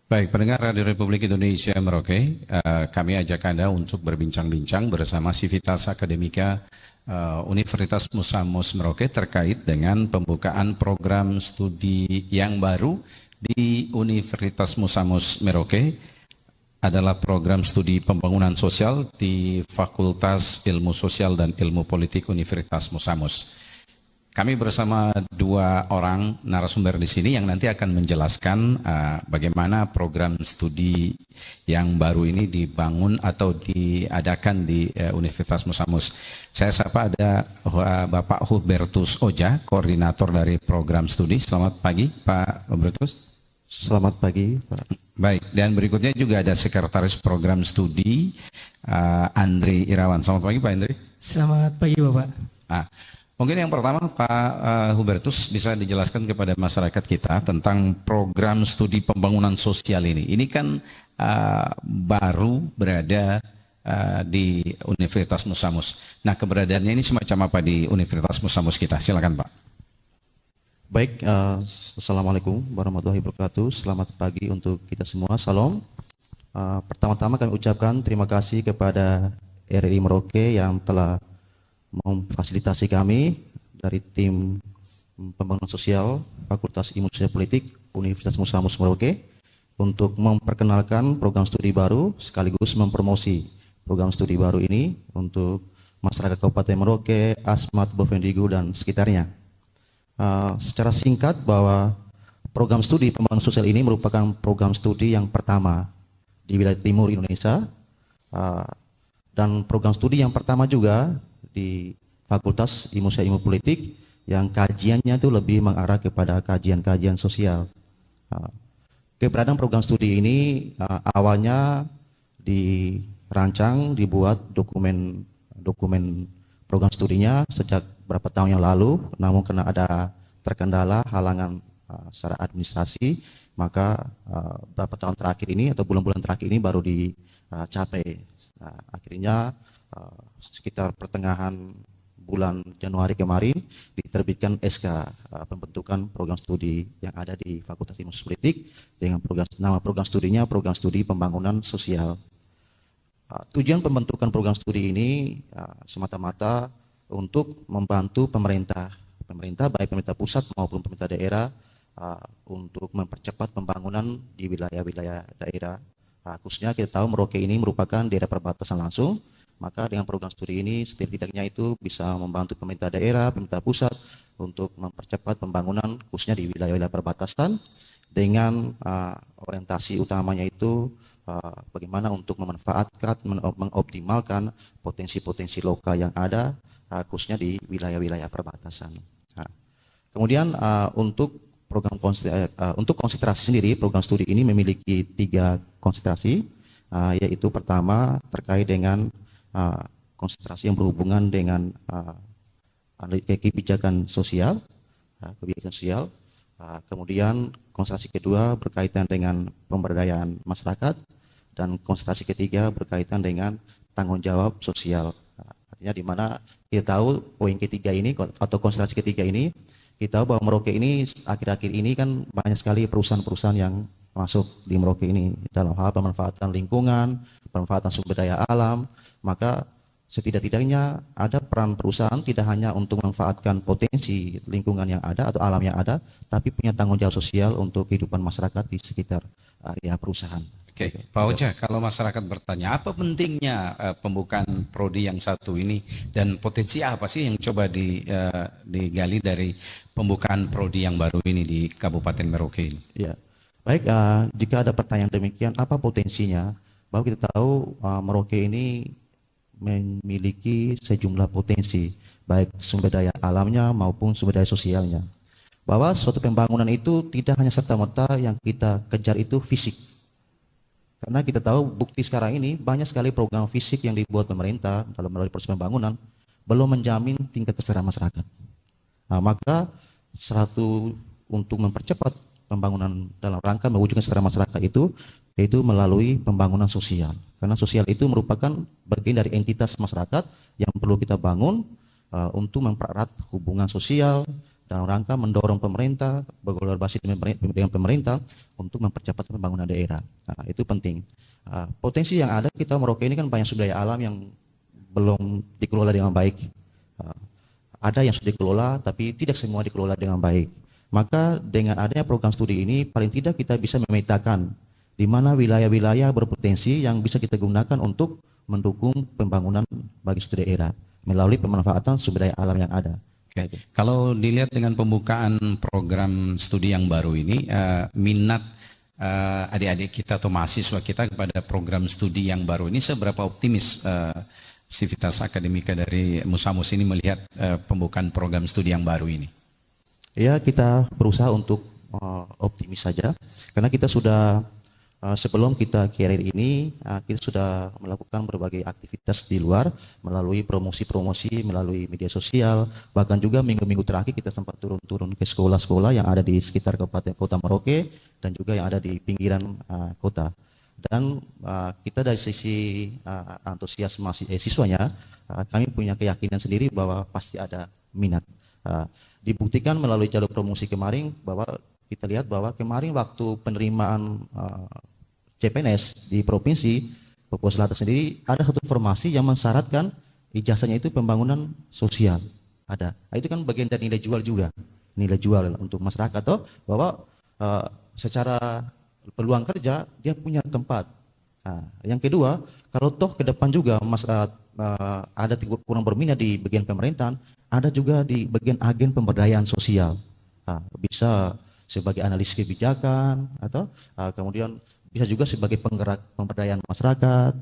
Baik, pendengar Radio Republik Indonesia Merauke, kami ajak Anda untuk berbincang-bincang bersama Civitas Akademika Universitas Musamus Merauke terkait dengan pembukaan program studi yang baru di Universitas Musamus Merauke adalah program studi pembangunan sosial di Fakultas Ilmu Sosial dan Ilmu Politik Universitas Musamus. Kami bersama dua orang narasumber di sini yang nanti akan menjelaskan bagaimana program studi yang baru ini dibangun atau diadakan di Universitas Musamus. Saya sapa ada Bapak Hubertus Oja, koordinator dari program studi. Selamat pagi, Pak Hubertus. Selamat pagi, Pak. Baik, dan berikutnya juga ada Sekretaris Program Studi Andri Irawan. Selamat pagi, Pak Andri. Selamat pagi, Bapak. Mungkin yang pertama Pak Hubertus bisa dijelaskan kepada masyarakat kita tentang program studi pembangunan sosial ini. Ini kan baru berada di Universitas Musamus. Nah, keberadaannya ini semacam apa di Universitas Musamus kita? Silakan Pak. Baik, Assalamualaikum warahmatullahi wabarakatuh. Selamat pagi untuk kita semua. Salam. Pertama-tama kami ucapkan terima kasih kepada RRI Merauke yang telah memfasilitasi kami dari tim pembangunan sosial Fakultas Ilmu Sosial Politik Universitas Musamus Merauke untuk memperkenalkan program studi baru sekaligus mempromosi program studi baru ini untuk masyarakat Kabupaten Merauke, Asmat, Bovendigul dan sekitarnya. Secara singkat bahwa program studi pembangunan sosial ini merupakan program studi yang pertama di wilayah timur Indonesia dan program studi yang pertama juga di Fakultas Ilmu Sosial Ilmu Politik yang kajiannya itu lebih mengarah kepada kajian-kajian sosial. Keberadaan program studi ini awalnya dirancang, dibuat dokumen program studinya sejak beberapa tahun yang lalu, namun karena ada terkendala halangan secara administrasi, maka beberapa tahun terakhir ini atau bulan-bulan terakhir ini baru dicapai. Akhirnya sekitar pertengahan bulan Januari kemarin diterbitkan SK pembentukan program studi yang ada di Fakultas Ilmu Sosial Politik dengan nama program studinya program studi pembangunan sosial. Tujuan pembentukan program studi ini semata-mata untuk membantu pemerintah baik pemerintah pusat maupun pemerintah daerah untuk mempercepat pembangunan di wilayah-wilayah daerah. Khususnya kita tahu Merauke ini merupakan daerah perbatasan langsung, maka dengan program studi ini setidaknya itu bisa membantu pemerintah daerah, pemerintah pusat untuk mempercepat pembangunan khususnya di wilayah-wilayah perbatasan dengan orientasi utamanya itu bagaimana untuk memanfaatkan, mengoptimalkan potensi-potensi lokal yang ada khususnya di wilayah-wilayah perbatasan. Kemudian untuk konsentrasi sendiri, program studi ini memiliki 3 konsentrasi, yaitu pertama terkait dengan konsentrasi yang berhubungan dengan kebijakan sosial, kemudian konsentrasi kedua berkaitan dengan pemberdayaan masyarakat, dan konsentrasi ketiga berkaitan dengan tanggung jawab sosial. Artinya di mana kita tahu poin ketiga ini atau konsentrasi ketiga ini, kita tahu bahwa Merauke ini akhir-akhir ini kan banyak sekali perusahaan-perusahaan yang masuk di Merauke ini dalam hal pemanfaatan lingkungan, pemanfaatan sumber daya alam, maka setidak-tidaknya ada peran perusahaan tidak hanya untuk memanfaatkan potensi lingkungan yang ada atau alam yang ada, tapi punya tanggung jawab sosial untuk kehidupan masyarakat di sekitar area perusahaan. Oke, Pak Oja, kalau masyarakat bertanya apa pentingnya pembukaan prodi yang satu ini dan potensi apa sih yang coba digali dari pembukaan prodi yang baru ini di Kabupaten Merauke ini? Ya, baik. Jika ada pertanyaan demikian, apa potensinya? Bahwa kita tahu Merauke ini memiliki sejumlah potensi, baik sumber daya alamnya maupun sumber daya sosialnya. Bahwa suatu pembangunan itu tidak hanya serta-merta yang kita kejar itu fisik. Karena kita tahu bukti sekarang ini banyak sekali program fisik yang dibuat pemerintah dalam melalui proses pembangunan belum menjamin tingkat kesejahteraan masyarakat. Maka untuk mempercepat pembangunan dalam rangka mewujudkan kesejahteraan masyarakat itu yaitu melalui pembangunan sosial. Karena sosial itu merupakan bagian dari entitas masyarakat yang perlu kita bangun untuk mempererat hubungan sosial dalam rangka mendorong pemerintah, berkolaborasi dengan pemerintah untuk mempercepat pembangunan daerah. Nah, itu penting. Potensi yang ada kita Merauke ini kan banyak sumber daya alam yang belum dikelola dengan baik. Ada yang sudah dikelola, tapi tidak semua dikelola dengan baik. Maka dengan adanya program studi ini, paling tidak kita bisa memetakan di mana wilayah-wilayah berpotensi yang bisa kita gunakan untuk mendukung pembangunan bagi suatu daerah melalui pemanfaatan sumber daya alam yang ada. Oke. Kalau dilihat dengan pembukaan program studi yang baru ini, minat adik-adik kita atau mahasiswa kita kepada program studi yang baru ini seberapa optimis Civitas Akademika dari Musamus ini melihat pembukaan program studi yang baru ini? Ya, kita berusaha untuk optimis saja, karena kita sudah sebelum kita career ini, kita sudah melakukan berbagai aktivitas di luar melalui promosi-promosi, melalui media sosial, bahkan juga minggu-minggu terakhir kita sempat turun-turun ke sekolah-sekolah yang ada di sekitar Kabupaten Kota Merauke dan juga yang ada di pinggiran kota. Dan kita dari sisi antusias siswanya, kami punya keyakinan sendiri bahwa pasti ada minat. Dibuktikan melalui jalur promosi kemarin bahwa kita lihat bahwa kemarin waktu penerimaan CPNS di provinsi Papua Selatan sendiri ada satu formasi yang mensyaratkan ijazahnya itu pembangunan sosial ada. Nah, itu kan bagian dari nilai jual juga, nilai jual untuk masyarakat toh, bahwa secara peluang kerja dia punya tempat. Nah, yang kedua, kalau toh ke depan juga ada kurang berminat di bagian pemerintahan, ada juga di bagian agen pemberdayaan sosial. Nah, bisa sebagai analis kebijakan atau kemudian bisa juga sebagai penggerak pemberdayaan masyarakat.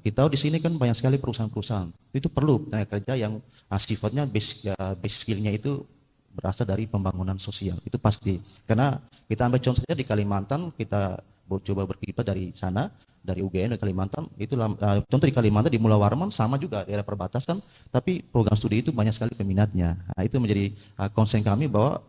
Kita tahu di sini kan banyak sekali perusahaan-perusahaan itu perlu tenaga kerja yang sifatnya base skillnya itu berasal dari pembangunan sosial, itu pasti. Karena kita ambil contoh saja di Kalimantan, kita coba berkiprah dari sana, dari UGM di Kalimantan, itu contoh di Kalimantan di Mula Warman sama juga daerah perbatasan, tapi program studi itu banyak sekali peminatnya. Nah, itu menjadi concern kami bahwa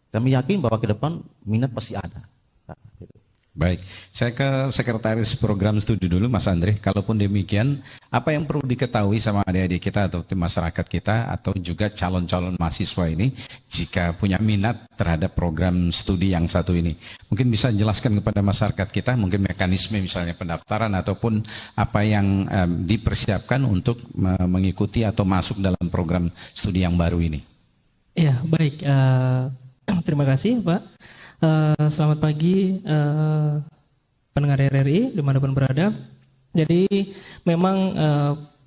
kami yakin bahwa ke depan minat pasti ada. Nah, gitu. Baik, saya ke Sekretaris Program Studi dulu Mas Andre. Kalaupun demikian, apa yang perlu diketahui sama adik-adik kita atau tim masyarakat kita atau juga calon-calon mahasiswa ini jika punya minat terhadap program studi yang satu ini? Mungkin bisa jelaskan kepada masyarakat kita, mungkin mekanisme misalnya pendaftaran ataupun apa yang dipersiapkan untuk mengikuti atau masuk dalam program studi yang baru ini. Ya, baik. Terima kasih Pak. Selamat pagi pendengar RRI dimanapun berada. Jadi memang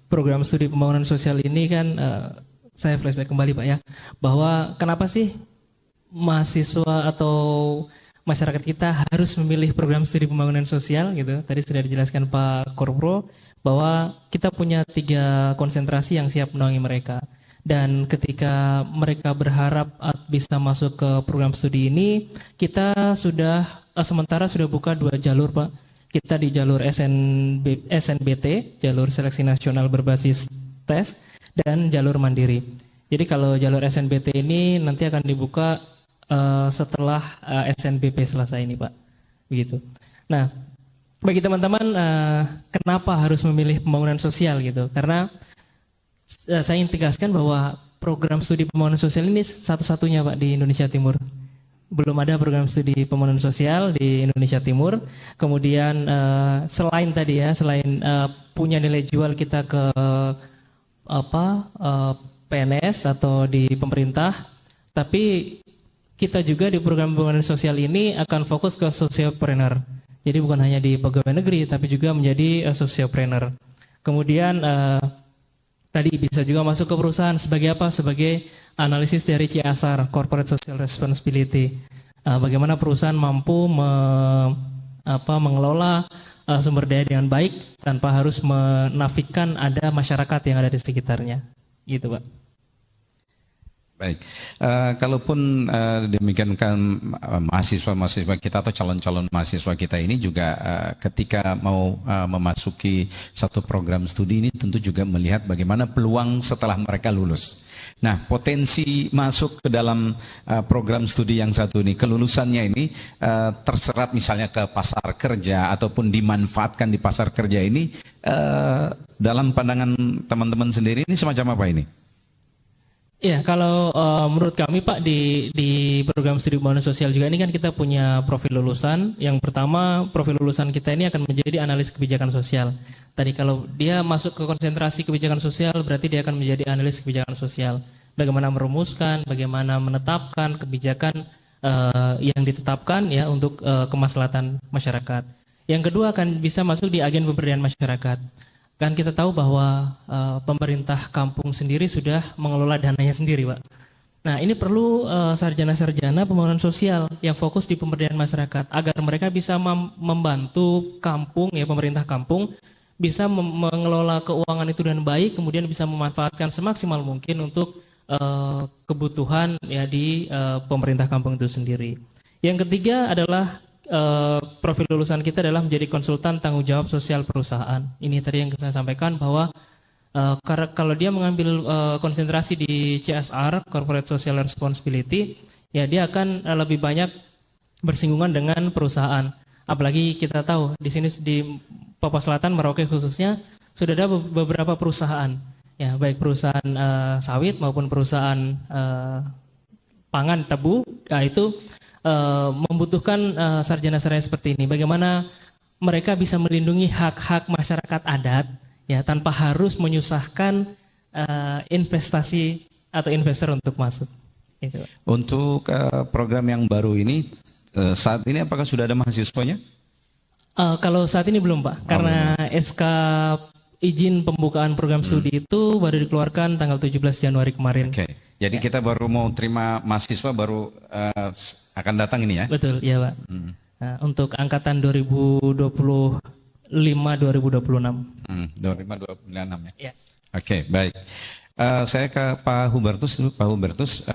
program studi pembangunan sosial ini kan saya flashback kembali Pak ya, bahwa kenapa sih mahasiswa atau masyarakat kita harus memilih program studi pembangunan sosial gitu. Tadi sudah dijelaskan Pak Korpro bahwa kita punya 3 konsentrasi yang siap menaungi mereka. Dan ketika mereka berharap bisa masuk ke program studi ini, kita sudah sementara sudah buka 2 jalur Pak. Kita di jalur SNBT, jalur seleksi nasional berbasis tes, dan jalur mandiri. Jadi kalau jalur SNBT ini nanti akan dibuka setelah SNBP selesai ini Pak. Begitu. Nah, bagi teman-teman kenapa harus memilih pembangunan sosial gitu? Karena saya ingin tegaskan bahwa program studi pembangunan sosial ini satu-satunya Pak di Indonesia Timur. Belum ada program studi pembangunan sosial di Indonesia Timur. Kemudian selain tadi ya, selain punya nilai jual kita ke PNS atau di pemerintah, tapi kita juga di program pembangunan sosial ini akan fokus ke sociopreneur. Jadi bukan hanya di pegawai negeri, tapi juga menjadi sociopreneur. Kemudian tadi bisa juga masuk ke perusahaan sebagai apa? Sebagai analisis dari CSR, Corporate Social Responsibility. Bagaimana perusahaan mampu mengelola sumber daya dengan baik tanpa harus menafikan ada masyarakat yang ada di sekitarnya. Gitu Pak. Baik, kalaupun demikian kan mahasiswa-mahasiswa kita atau calon-calon mahasiswa kita ini juga ketika mau memasuki satu program studi ini tentu juga melihat bagaimana peluang setelah mereka lulus. Nah, potensi masuk ke dalam program studi yang satu ini, kelulusannya ini terserap misalnya ke pasar kerja ataupun dimanfaatkan di pasar kerja ini, dalam pandangan teman-teman sendiri ini semacam apa ini? Ya, kalau menurut kami Pak di program studi pembangunan sosial juga ini kan kita punya profil lulusan. Yang pertama, profil lulusan kita ini akan menjadi analis kebijakan sosial. Tadi kalau dia masuk ke konsentrasi kebijakan sosial, berarti dia akan menjadi analis kebijakan sosial. Bagaimana merumuskan, bagaimana menetapkan kebijakan yang ditetapkan ya untuk kemaslahatan masyarakat. Yang kedua akan bisa masuk di agen pemberdayaan masyarakat. Kan kita tahu bahwa pemerintah kampung sendiri sudah mengelola dananya sendiri, Pak. Nah, ini perlu sarjana-sarjana pembangunan sosial yang fokus di pemberdayaan masyarakat agar mereka bisa membantu kampung ya pemerintah kampung bisa mengelola keuangan itu dengan baik, kemudian bisa memanfaatkan semaksimal mungkin untuk kebutuhan ya di pemerintah kampung itu sendiri. Yang ketiga adalah profil lulusan kita adalah menjadi konsultan tanggung jawab sosial perusahaan. Ini tadi yang saya sampaikan bahwa kalau dia mengambil konsentrasi di CSR (Corporate Social Responsibility), ya dia akan lebih banyak bersinggungan dengan perusahaan. Apalagi kita tahu di sini di Papua Selatan, Merauke khususnya sudah ada beberapa perusahaan, ya baik perusahaan sawit maupun perusahaan pangan tebu, nah itu membutuhkan sarjana-sarjana seperti ini. Bagaimana mereka bisa melindungi hak-hak masyarakat adat ya tanpa harus menyusahkan investasi atau investor untuk masuk. Itu. Untuk program yang baru ini saat ini apakah sudah ada mahasiswanya? Kalau saat ini belum Pak, karena SK izin pembukaan program studi itu baru dikeluarkan tanggal 17 Januari kemarin. Oke. Jadi kita baru mau terima mahasiswa baru akan datang ini ya? Betul, iya Pak. Nah, untuk angkatan 2025-2026. 25-26 ya? Ya. Oke, baik. Saya ke Pak Hubertus dulu. Pak Hubertus,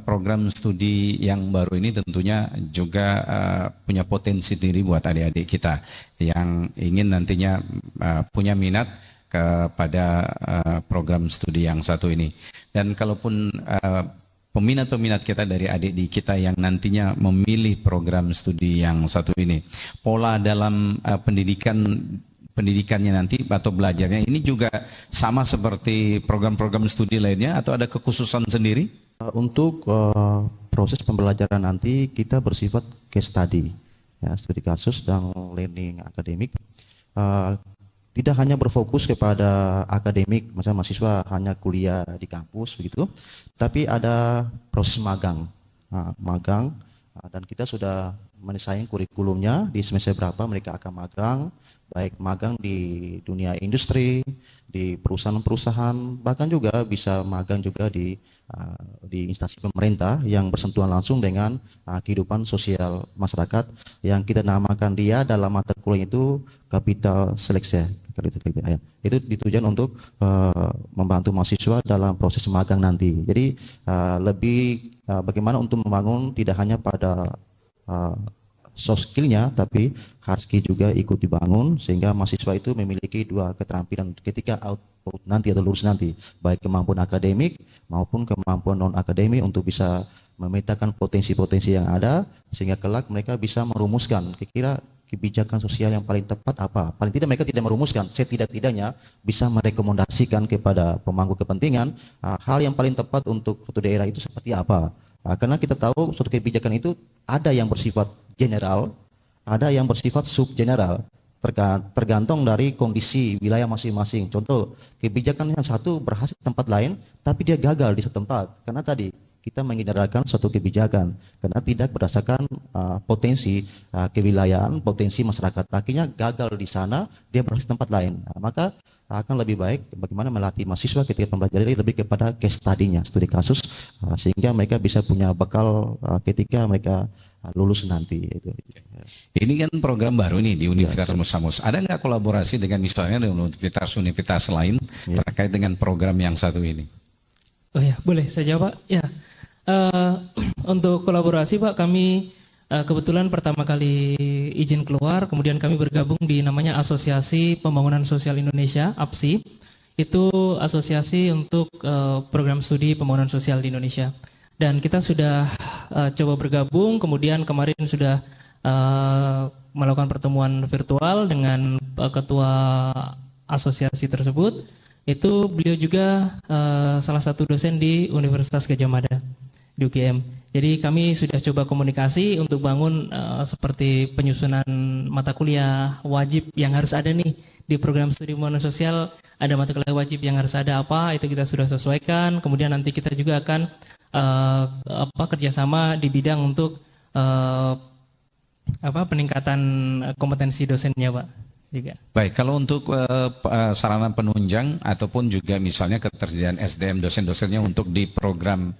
program studi yang baru ini tentunya juga punya potensi diri buat adik-adik kita yang ingin nantinya punya minat kepada program studi yang satu ini. Dan kalaupun peminat-peminat kita dari adik-adik kita yang nantinya memilih program studi yang satu ini, pola dalam pendidikannya nanti atau belajarnya ini juga sama seperti program-program studi lainnya atau ada kekhususan sendiri? Untuk proses pembelajaran nanti kita bersifat case study, ya, studi kasus dan learning akademik. Tidak hanya berfokus kepada akademik, misalnya mahasiswa hanya kuliah di kampus begitu, tapi ada proses magang, dan kita sudah mendesain kurikulumnya di semester berapa mereka akan magang, baik magang di dunia industri, di perusahaan-perusahaan, bahkan juga bisa magang juga di instansi pemerintah yang bersentuhan langsung dengan kehidupan sosial masyarakat yang kita namakan dia dalam mata kuliah itu capital seleksi. Itu ditujuan untuk membantu mahasiswa dalam proses magang nanti. Jadi lebih bagaimana untuk membangun tidak hanya pada soft skill-nya, tapi hard skill juga ikut dibangun sehingga mahasiswa itu memiliki dua keterampilan ketika output nanti atau lulus nanti, baik kemampuan akademik maupun kemampuan non akademik untuk bisa memetakan potensi-potensi yang ada sehingga kelak mereka bisa merumuskan kira-kira kebijakan sosial yang paling tepat apa. Paling tidak mereka tidak merumuskan, setidak-tidaknya bisa merekomendasikan kepada pemangku kepentingan hal yang paling tepat untuk suatu daerah itu seperti apa. Karena kita tahu suatu kebijakan itu ada yang bersifat general, ada yang bersifat subgeneral, tergantung dari kondisi wilayah masing-masing. Contoh, kebijakan yang satu berhasil di tempat lain, tapi dia gagal di satu tempat. Karena tadi kita menggenerakan suatu kebijakan karena tidak berdasarkan potensi kewilayahan, potensi masyarakat. Akhirnya gagal di sana, dia berhasil di tempat lain. Maka akan lebih baik bagaimana melatih mahasiswa ketika pembelajaran lebih kepada case study-nya, studi kasus, sehingga mereka bisa punya bekal ketika mereka lulus nanti. Ini kan program baru nih di Universitas Musamus. Ada nggak kolaborasi dengan misalnya dengan universitas lain terkait dengan program yang satu ini? Oh ya, boleh saya jawab Pak? Ya. Untuk kolaborasi Pak, kami kebetulan pertama kali izin keluar, kemudian kami bergabung di namanya Asosiasi Pembangunan Sosial Indonesia, APSI. Itu asosiasi untuk program studi pembangunan sosial di Indonesia. Dan kita sudah coba bergabung, kemudian kemarin sudah melakukan pertemuan virtual dengan ketua asosiasi tersebut. itu beliau juga salah satu dosen di Universitas Gadjah Mada di UGM. Jadi kami sudah coba komunikasi untuk bangun seperti penyusunan mata kuliah wajib yang harus ada nih di program studi pembangunan sosial. Ada mata kuliah wajib yang harus ada apa, itu kita sudah sesuaikan. Kemudian nanti kita juga akan kerjasama di bidang untuk peningkatan kompetensi dosennya, Pak. Juga. Baik, kalau untuk sarana penunjang ataupun juga misalnya ketersediaan SDM dosen-dosennya untuk di program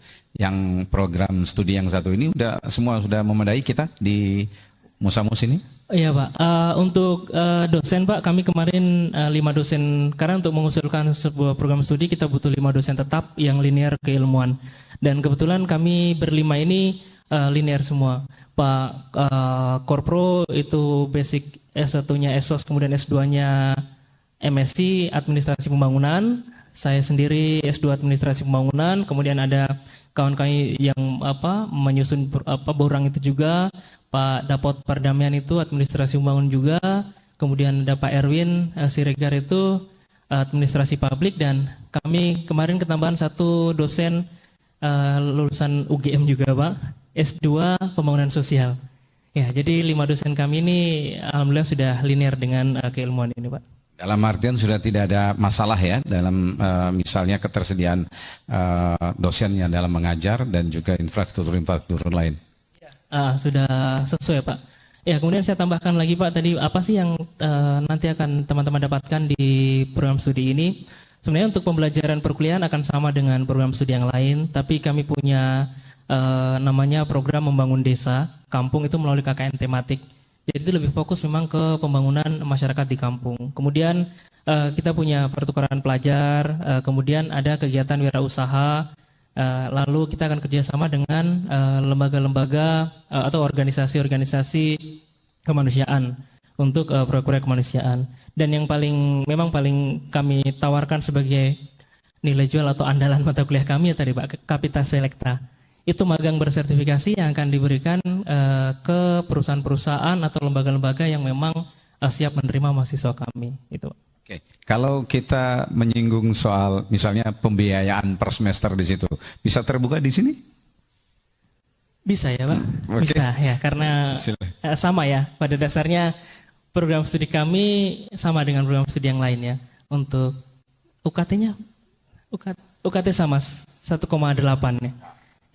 studi yang satu ini semua sudah memadai kita di Musamus ini? Iya Pak, untuk dosen Pak, kami kemarin 5 dosen, karena untuk mengusulkan sebuah program studi kita butuh 5 dosen tetap yang linear keilmuan. Dan kebetulan kami berlima ini linear semua. Pak Korpro itu basic S1-nya ESOS, kemudian S2-nya MSc Administrasi Pembangunan. Saya sendiri S2 Administrasi Pembangunan, kemudian ada kawan kami yang menyusun borang itu juga, Pak Dapot Pardamian itu Administrasi Pembangunan juga, kemudian ada Pak Erwin Siregar itu Administrasi Publik, dan kami kemarin ketambahan 1 dosen lulusan UGM juga Pak, S2 Pembangunan Sosial. Ya, jadi 5 dosen kami ini alhamdulillah sudah linear dengan keilmuan ini Pak. Dalam artian sudah tidak ada masalah ya dalam misalnya ketersediaan dosennya dalam mengajar dan juga infrastruktur lain. Sudah sesuai Pak. Ya, kemudian saya tambahkan lagi Pak, tadi apa sih yang nanti akan teman-teman dapatkan di program studi ini? Sebenarnya untuk pembelajaran perkuliahan akan sama dengan program studi yang lain, tapi kami punya namanya program membangun desa kampung itu melalui KKN tematik. Jadi itu lebih fokus memang ke pembangunan masyarakat di kampung. Kemudian kita punya pertukaran pelajar, kemudian ada kegiatan wirausaha, lalu kita akan kerjasama dengan lembaga-lembaga atau organisasi-organisasi kemanusiaan untuk proyek-proyek kemanusiaan. Dan yang paling kami tawarkan sebagai nilai jual atau andalan mata kuliah kami ya tadi Pak, Kapita Selecta. Itu magang bersertifikasi yang akan diberikan ke perusahaan-perusahaan atau lembaga-lembaga yang memang siap menerima mahasiswa kami. Itu. Oke, kalau kita menyinggung soal misalnya pembiayaan per semester di situ, bisa terbuka di sini? Bisa ya Pak, bisa ya, karena sama ya. Pada dasarnya program studi kami sama dengan program studi yang lain ya. Untuk UKT-nya, UKT sama 1,8 ya.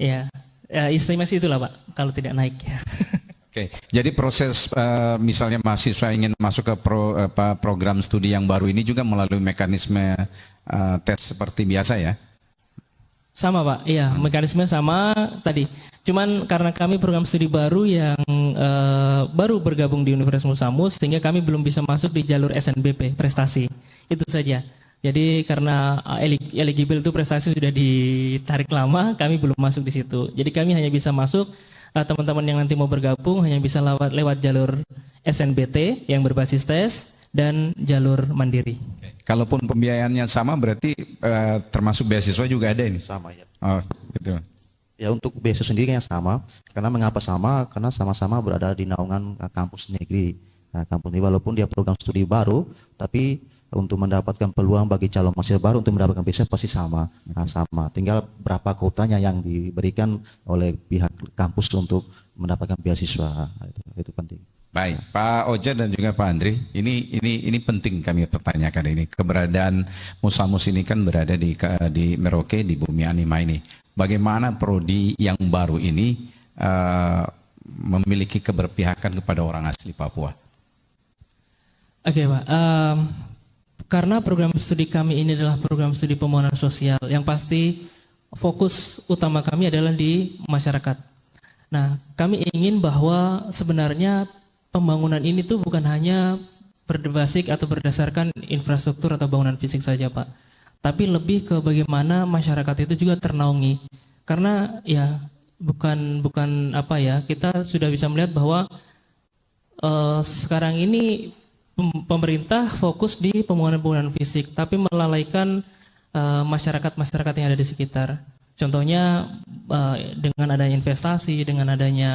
Ya, estimasi itulah Pak, kalau tidak naik. Oke, jadi proses misalnya mahasiswa ingin masuk ke program studi yang baru ini juga melalui mekanisme tes seperti biasa ya? Sama Pak, iya mekanisme sama tadi. Cuman karena kami program studi baru yang baru bergabung di Universitas Musamus, sehingga kami belum bisa masuk di jalur SNBP, prestasi. Itu saja. Jadi karena eligible itu prestasi sudah ditarik lama, kami belum masuk di situ. Jadi kami hanya bisa masuk, teman-teman yang nanti mau bergabung hanya bisa lewat jalur SNBT yang berbasis tes dan jalur mandiri. Kalaupun pembiayaannya sama berarti termasuk beasiswa juga ada ini? Sama ya. Oh, gitu. Ya untuk beasiswa sendiri yang sama, karena mengapa sama? Karena sama-sama berada di naungan kampus negeri. Nah, kampus ini walaupun dia program studi baru, tapi untuk mendapatkan peluang bagi calon mahasiswa baru untuk mendapatkan beasiswa pasti sama. Nah, sama. Tinggal berapa kuotanya yang diberikan oleh pihak kampus untuk mendapatkan beasiswa. Itu penting. Baik, Pak Oja dan juga Pak Andri, ini penting kami pertanyakan ini. Keberadaan Musamus ini kan berada di Merauke, di Bumi Anima ini. Bagaimana prodi yang baru ini memiliki keberpihakan kepada orang asli Papua? Oke Pak, karena program studi kami ini adalah program studi pembangunan sosial, yang pasti fokus utama kami adalah di masyarakat. Nah, kami ingin bahwa sebenarnya pembangunan ini tuh bukan hanya berbasis atau berdasarkan infrastruktur atau bangunan fisik saja Pak, tapi lebih ke bagaimana masyarakat itu juga ternaungi. Karena ya bukan kita sudah bisa melihat bahwa sekarang ini pemerintah fokus di pembangunan fisik, tapi melalaikan masyarakat yang ada di sekitar. Contohnya dengan adanya investasi, dengan adanya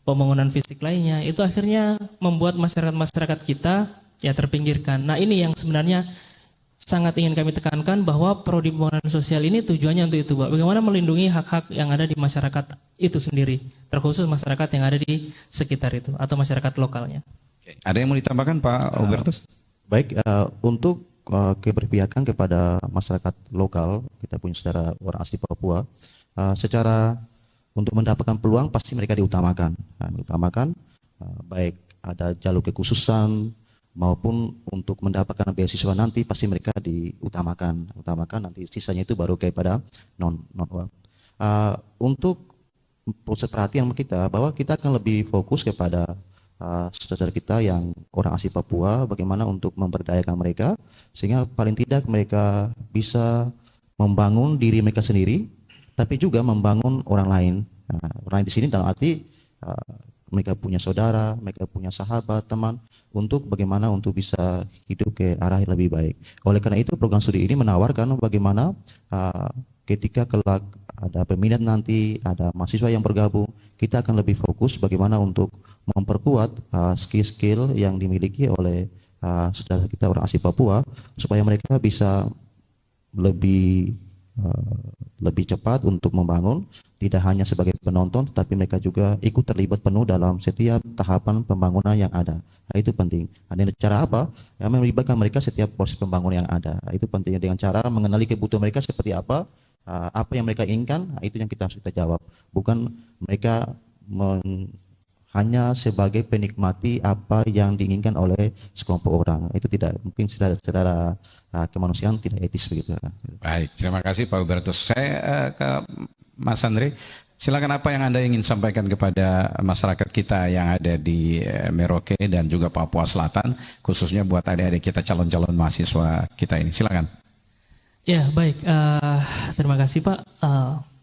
pembangunan fisik lainnya, itu akhirnya membuat masyarakat kita ya terpinggirkan. Nah ini yang sebenarnya sangat ingin kami tekankan bahwa prodi pembangunan sosial ini tujuannya untuk itu, Pak. Bagaimana melindungi hak-hak yang ada di masyarakat itu sendiri, terkhusus masyarakat yang ada di sekitar itu atau masyarakat lokalnya. Oke. Ada yang mau ditambahkan Pak Hubertus? Baik, untuk keberpihakan kepada masyarakat lokal, kita punya saudara orang asli Papua, secara untuk mendapatkan peluang pasti mereka diutamakan. Baik ada jalur kekhususan maupun untuk mendapatkan beasiswa nanti pasti mereka diutamakan nanti sisanya itu baru kepada non untuk proses perhatian kita bahwa kita akan lebih fokus kepada saudara kita yang orang asli Papua, bagaimana untuk memberdayakan mereka sehingga paling tidak mereka bisa membangun diri mereka sendiri, tapi juga membangun orang lain. Orang lain di sini dalam arti mereka punya saudara, mereka punya sahabat, teman, untuk bagaimana untuk bisa hidup ke arah yang lebih baik. Oleh karena itu program studi ini menawarkan bagaimana ketika kelak ada peminat nanti, ada mahasiswa yang bergabung, kita akan lebih fokus bagaimana untuk memperkuat skill-skill yang dimiliki oleh saudara kita orang asli Papua, supaya mereka bisa lebih cepat untuk membangun, tidak hanya sebagai penonton, tetapi mereka juga ikut terlibat penuh dalam setiap tahapan pembangunan yang ada. Itu penting. Ada cara apa? Ya, melibatkan mereka setiap proses pembangunan yang ada. Itu pentingnya dengan cara mengenali kebutuhan mereka seperti apa yang mereka inginkan. Itu yang kita harus jawab. Bukan mereka hanya sebagai penikmati apa yang diinginkan oleh sekelompok orang. Itu tidak mungkin secara kemanusiaan tidak etis begitu. Baik, terima kasih Pak Hubertus. Saya ke Mas Andre, silakan apa yang Anda ingin sampaikan kepada masyarakat kita yang ada di Merauke dan juga Papua Selatan, khususnya buat adik-adik kita calon-calon mahasiswa kita ini. Silakan. Ya, baik. Terima kasih Pak.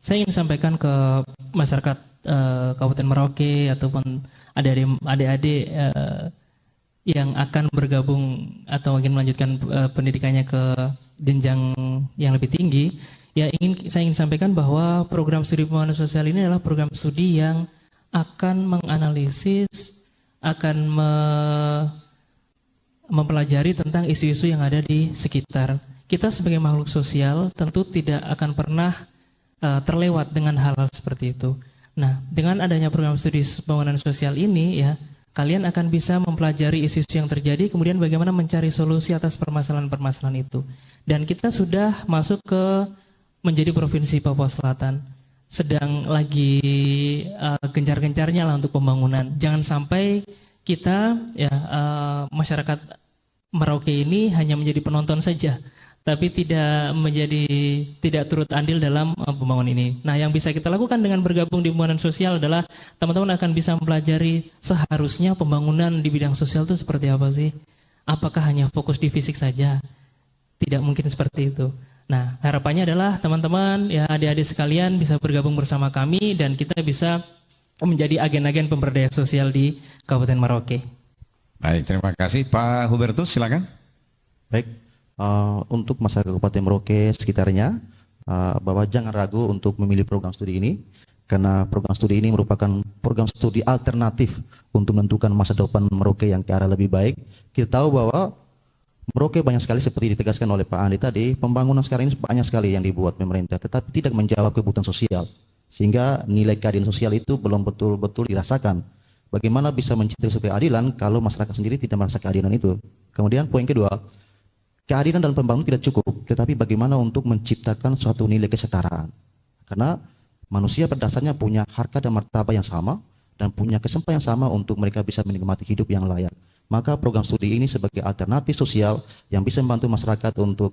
Saya ingin sampaikan ke masyarakat Kabupaten Merauke ataupun adik-adik yang akan bergabung atau mungkin melanjutkan pendidikannya ke jenjang yang lebih tinggi. Ya, saya ingin sampaikan bahwa program studi pembangunan sosial ini adalah program studi yang akan menganalisis, akan mempelajari tentang isu-isu yang ada di sekitar. Kita sebagai makhluk sosial tentu tidak akan pernah terlewat dengan hal-hal seperti itu. Nah, dengan adanya program studi pembangunan sosial ini, ya, kalian akan bisa mempelajari isu-isu yang terjadi, kemudian bagaimana mencari solusi atas permasalahan-permasalahan itu. Dan kita sudah masuk ke menjadi Provinsi Papua Selatan, sedang lagi gencar-gencarnya lah untuk pembangunan. Jangan sampai kita, ya, masyarakat Merauke ini hanya menjadi penonton saja, tapi tidak turut andil dalam pembangunan ini. Nah, yang bisa kita lakukan dengan bergabung di pembangunan sosial adalah teman-teman akan bisa mempelajari seharusnya pembangunan di bidang sosial itu seperti apa sih? Apakah hanya fokus di fisik saja? Tidak mungkin seperti itu. Nah, harapannya adalah teman-teman, ya, adik-adik sekalian bisa bergabung bersama kami dan kita bisa menjadi agen-agen pemberdayaan sosial di Kabupaten Merauke. Baik, terima kasih Pak Hubertus, silakan. Baik, untuk masyarakat Kabupaten Merauke sekitarnya, bahwa jangan ragu untuk memilih program studi ini, karena program studi ini merupakan program studi alternatif untuk menentukan masa depan Merauke yang ke arah lebih baik. Kita tahu bahwa Merauke banyak sekali seperti ditegaskan oleh Pak Andi tadi, pembangunan sekarang ini banyak sekali yang dibuat pemerintah, tetapi tidak menjawab kebutuhan sosial, sehingga nilai keadilan sosial itu belum betul-betul dirasakan. Bagaimana bisa menciptakan keadilan kalau masyarakat sendiri tidak merasa keadilan itu? Kemudian poin kedua, keadilan dalam pembangunan tidak cukup, tetapi bagaimana untuk menciptakan suatu nilai kesetaraan? Karena manusia berdasarnya punya harkat dan martabat yang sama dan punya kesempatan yang sama untuk mereka bisa menikmati hidup yang layak. Maka program studi ini sebagai alternatif sosial yang bisa membantu masyarakat untuk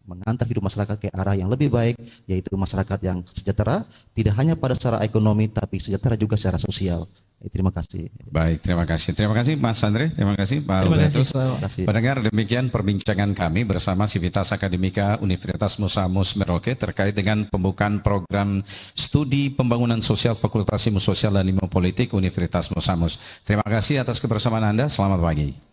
mengantar hidup masyarakat ke arah yang lebih baik, yaitu masyarakat yang sejahtera, tidak hanya pada secara ekonomi, tapi sejahtera juga secara sosial. Terima kasih. Baik, terima kasih. Terima kasih Mas Andre, terima kasih Pak Hubertus. Pendengar, demikian perbincangan kami bersama Civitas Akademika Universitas Musamus Merauke terkait dengan pembukaan program studi pembangunan sosial Fakultas Ilmu Sosial dan Ilmu Politik Universitas Musamus. Terima kasih atas kebersamaan Anda, selamat pagi.